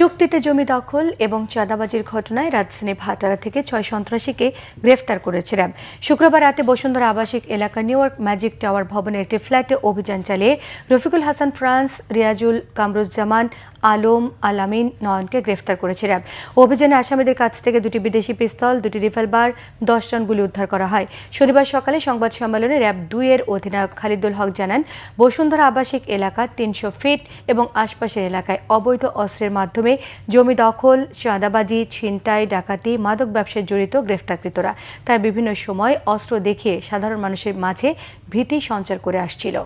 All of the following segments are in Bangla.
চুক্তিতে জমি দখল এবং চাঁদাবাজির ঘটনায় রাজধানী ভাটারা থেকে 6 সন্ত্রাসীকে গ্রেফতার করেছে র্যাব। শুক্রবার রাতে বসুন্ধরা আবাসিক এলাকা নিউ ইয়র্ক ম্যাজিক টাওয়ার ভবনের একটি ফ্ল্যাটে অভিযান চালিয়ে রফিকুল হাসান ফ্রান্স, রিয়াজুল কামরুজ্জামান, আলম আলামিন নয়নকে গ্রেফতার করেছে র্যাব। অভিযানে আসামিদের কাছ থেকে 2টি বিদেশি পিস্তল, 2টি রিভলভার, 10 রাউন্ড গুলি উদ্ধার করা হয়। শনিবার সকালে সংবাদ সম্মেলনে র্যাব 2-এর অধিনায়ক খালিদুল হক জানান, বসুন্ধরা আবাসিক এলাকা 300 ফিট এবং আশপাশের এলাকায় অবৈধ অস্ত্রের মাধ্যমে জমি দখল, চাঁদাবাজি, ছিনতাই, ডাকাতি, মাদক ব্যবসায় জড়িত গ্রেফতারকৃতরা তার বিভিন্ন সময় অস্ত্র দেখিয়ে সাধারণ মানুষের মাঝে ভীতি সঞ্চার করে আসছিল।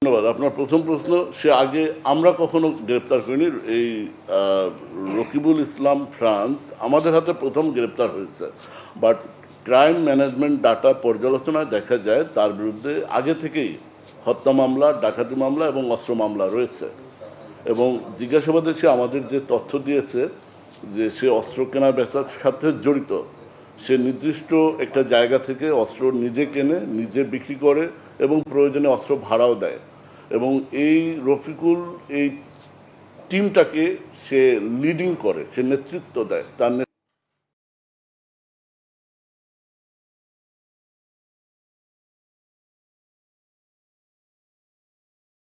ধন্যবাদ। আপনার প্রথম প্রশ্ন, সে আগে আমরা কখনো গ্রেপ্তার করিনি। এই রকিবুল ইসলাম ফ্রান্স আমাদের হাতে প্রথম গ্রেপ্তার হয়েছে, বাট ক্রাইম ম্যানেজমেন্ট ডাটা পর্যালোচনায় দেখা যায় তার বিরুদ্ধে আগে থেকেই হত্যা মামলা, ডাকাতি মামলা এবং অস্ত্র মামলা রয়েছে। এবং জিজ্ঞাসাবাদে সে আমাদের যে তথ্য দিয়েছে যে সে অস্ত্র কেনা বেচার সাথে জড়িত, সে নির্দিষ্ট একটা জায়গা থেকে অস্ত্র নিজে কেনে, নিজে বিক্রি করে এবং প্রয়োজনে অস্ত্র ভাড়াও দেয়। এবং এই রফিকুল এই টিমটাকে সে লিডিং করে, সে নেতৃত্ব দেয়। তার